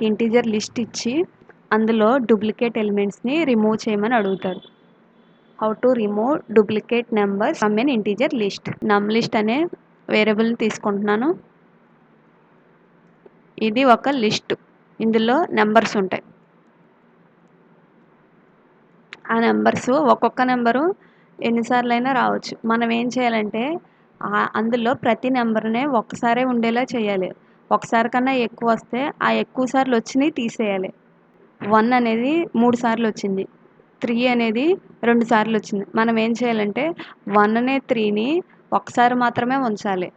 Integer list ఇచ్చి అందులో duplicate ఎలిమెంట్స్ని remove చేయమని అడుగుతారు. How to remove duplicate numbers from an integer list. Num list అనే వేరియబుల్ని తీసుకుంటున్నాను. ఇది ఒక లిస్ట్, ఇందులో నెంబర్స్ ఉంటాయి. ఆ నెంబర్స్ ఒక్కొక్క నెంబరు ఎన్నిసార్లు అయినా రావచ్చు. మనం ఏం చేయాలంటే అందులో ప్రతి నెంబర్నే ఒక్కసారే ఉండేలా చేయాలి. ఒకసారి కన్నా ఎక్కువ వస్తే ఆ ఎక్కువ సార్లు వచ్చినవి తీసేయాలి. 1 అనేది 3 సార్లు వచ్చింది, 3 అనేది 2 సార్లు వచ్చింది. మనం ఏం చేయాలంటే 1ని 3ని ఒకసారి మాత్రమే ఉంచాలి.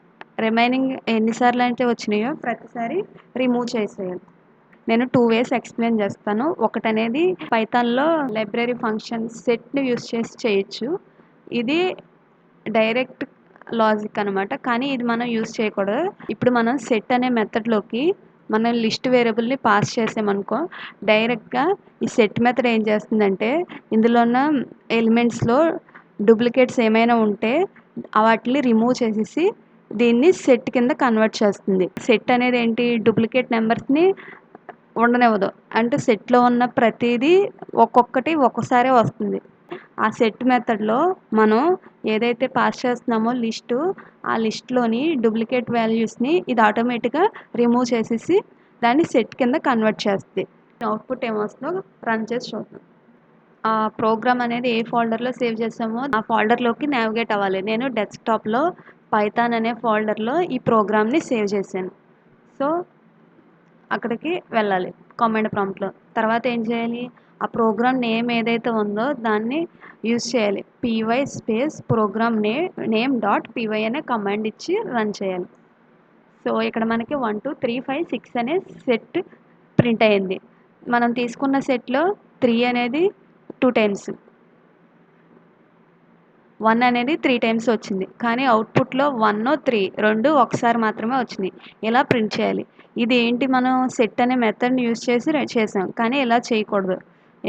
రిమైనింగ్ ఎన్నిసార్లు అయితే వచ్చినాయో ప్రతిసారి రిమూవ్ చేసేయాలి. నేను 2 వేస్ ఎక్స్ప్లెయిన్ చేస్తాను. ఒకటనేది పైథాన్లో లైబ్రరీ ఫంక్షన్ సెట్ని యూస్ చేసి చేయొచ్చు. ఇది డైరెక్ట్ లాజిక్ అనమాట, కానీ ఇది మనం యూస్ చేయకూడదు. ఇప్పుడు మనం సెట్ అనే మెథడ్లోకి మనం లిస్ట్ వేరియబుల్ని పాస్ చేసామనుకో, డైరెక్ట్గా ఈ సెట్ మెథడ్ ఏం చేస్తుందంటే ఇందులో ఉన్న ఎలిమెంట్స్లో డూప్లికేట్స్ ఏమైనా ఉంటే వాటిని రిమూవ్ చేసేసి దీన్ని సెట్ కింద కన్వర్ట్ చేస్తుంది. సెట్ అనేది ఏంటి, డూప్లికేట్ నెంబర్స్ని ఉండనివ్వదు. అంటే సెట్లో ఉన్న ప్రతిదీ ఒక్కొక్కటి ఒక్కసారే వస్తుంది. ఆ సెట్ మెథడ్లో మనం ఏదైతే పాస్ చేస్తున్నామో లిస్టు, ఆ లిస్ట్లోని డూప్లికేట్ వాల్యూస్ని ఇది ఆటోమేటిక్గా రిమూవ్ చేసేసి దాన్ని సెట్ కింద కన్వర్ట్ చేస్తుంది. అవుట్పుట్ ఏమొస్తుందో రన్ చేసి చూద్దాం. ఆ ప్రోగ్రామ్ అనేది ఏ ఫోల్డర్లో సేవ్ చేసామో ఆ ఫోల్డర్లోకి నావిగేట్ అవ్వాలి. నేను డెస్క్టాప్లో పైథాన్ అనే ఫోల్డర్లో ఈ ప్రోగ్రామ్ని సేవ్ చేశాను. సో అక్కడికి వెళ్ళాలి కమాండ్ ప్రాంప్ట్లో. తర్వాత ఏం చేయాలి, ఆ ప్రోగ్రామ్ నేమ్ ఏదైతే ఉందో దాన్ని యూజ్ చేయాలి. py space program name dot py అనే కమాండ్ ఇచ్చి రన్ చేయాలి. సో ఇక్కడ మనకి 1 2 3 5 6 అనే సెట్ ప్రింట్ అయింది. మనం తీసుకున్న సెట్లో 3 అనేది 2 టైమ్స్, 1 అనేది 3 టైమ్స్ వచ్చింది. కానీ అవుట్పుట్లో 1 3 రెండు ఒకసారి మాత్రమే వచ్చినాయి. ఇలా ప్రింట్ చేయాలి. ఇది ఏంటి, మనం సెట్ అనే మెథడ్ని యూజ్ చేసి చేసాం, కానీ ఇలా చేయకూడదు.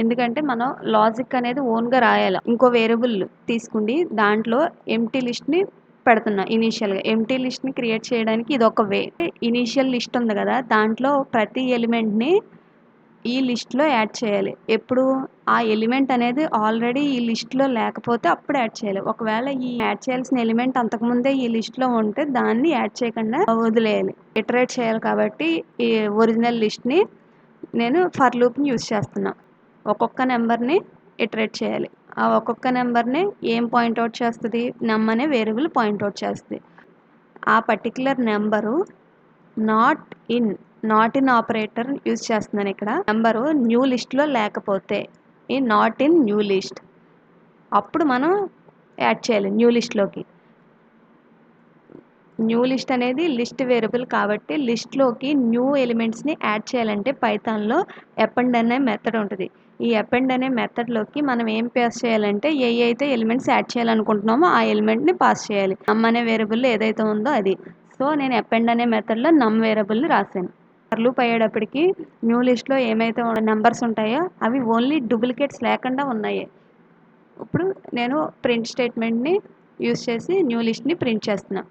ఎందుకంటే మనం లాజిక్ అనేది ఓన్గా రాయాలి. ఇంకో వేరియబుల్ తీసుకుండి దాంట్లో ఎంప్టీ లిస్ట్ని పెడుతున్నా. ఇనీషియల్గా ఎంప్టీ లిస్ట్ని క్రియేట్ చేయడానికి ఇది ఒక వే. ఇనీషియల్ లిస్ట్ ఉంది కదా, దాంట్లో ప్రతి ఎలిమెంట్ని ఈ లిస్ట్లో యాడ్ చేయాలి. ఎప్పుడు ఆ ఎలిమెంట్ అనేది ఆల్రెడీ ఈ లిస్ట్లో లేకపోతే అప్పుడు యాడ్ చేయాలి. ఒకవేళ ఈ యాడ్ చేయాల్సిన ఎలిమెంట్ అంతకుముందే ఈ లిస్ట్లో ఉంటే దాన్ని యాడ్ చేయకుండా వదిలేయాలి. ఇటరేట్ చేయాలి కాబట్టి ఈ ఒరిజినల్ లిస్ట్ని నేను ఫర్ లూప్ని యూజ్ చేస్తున్నా. ఒక్కొక్క నెంబర్ని ఇటరేట్ చేయాలి. ఆ ఒక్కొక్క నెంబర్ని ఏం పాయింట్అవుట్ చేస్తుంది, నమ్ అనే వేరియబుల్ పాయింట్అవుట్ చేస్తుంది. ఆ particular number not in operator use చేస్తున్నాను. ఇక్కడ నెంబరు న్యూ లిస్ట్లో లేకపోతే ఈ నాట్ ఇన్ న్యూ లిస్ట్ అప్పుడు మనం యాడ్ చేయాలి న్యూ లిస్ట్లోకి. న్యూ లిస్ట్ అనేది లిస్ట్ వేరియబుల్ కాబట్టి లిస్ట్లోకి న్యూ ఎలిమెంట్స్ని యాడ్ చేయాలంటే పైథాన్లో అపెండ్ అనే మెథడ్ ఉంటుంది. ఈ అపెండ్ అనే మెథడ్లోకి మనం ఏం పాస్ చేయాలంటే ఏ అయితే ఎలిమెంట్స్ యాడ్ చేయాలనుకుంటున్నామో ఆ ఎలిమెంట్ని పాస్ చేయాలి. నమ్ అనే వేరియబుల్ ఏదైతే ఉందో అది. సో నేను అపెండ్ అనే మెథడ్లో నమ్ వేరియబుల్ని రాశాను. ఫర్ లూప్ అయ్యేటప్పటికి న్యూ లిస్ట్లో ఏమైతే నెంబర్స్ ఉంటాయో అవి ఓన్లీ డూప్లికేట్స్ లేకుండా ఉన్నాయి. ఇప్పుడు నేను ప్రింట్ స్టేట్మెంట్ని యూజ్ చేసి న్యూ లిస్ట్ని ప్రింట్ చేస్తున్నా.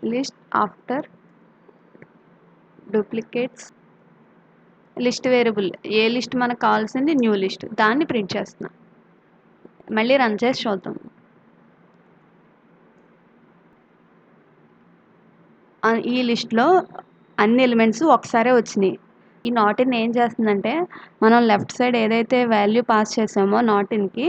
List after duplicates list variable ఏ లిస్ట్ మనకు కావాల్సింది న్యూ లిస్ట్, దాన్ని ప్రింట్ చేస్తున్నా. మళ్ళీ రన్ చేసి చూద్దాం. ఈ లిస్ట్లో అన్ని ఎలిమెంట్స్ ఒకసారే వచ్చినాయి. ఈ నాట్ ఇన్ ఏం చేస్తుందంటే మనం లెఫ్ట్ సైడ్ ఏదైతే వాల్యూ పాస్ చేసామో నాట్ ఇన్కి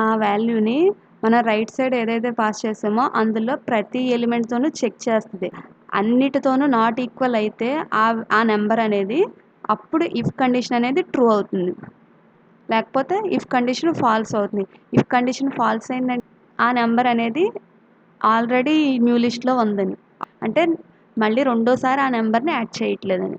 ఆ వాల్యూని మనం రైట్ సైడ్ ఏదైతే పాస్ చేసామో అందులో ప్రతి ఎలిమెంట్తోనూ చెక్ చేస్తుంది. అన్నిటితోనూ నాట్ ఈక్వల్ అయితే ఆ నెంబర్ అనేది అప్పుడు ఇఫ్ కండిషన్ అనేది ట్రూ అవుతుంది, లేకపోతే ఇఫ్ కండిషన్ ఫాల్స్ అవుతుంది. ఇఫ్ కండిషన్ ఫాల్స్ అయిందంటే ఆ నెంబర్ అనేది ఆల్రెడీ న్యూ లిస్ట్లో ఉందని, అంటే మళ్ళీ రెండోసారి ఆ నెంబర్ని యాడ్ చేయట్లేదని.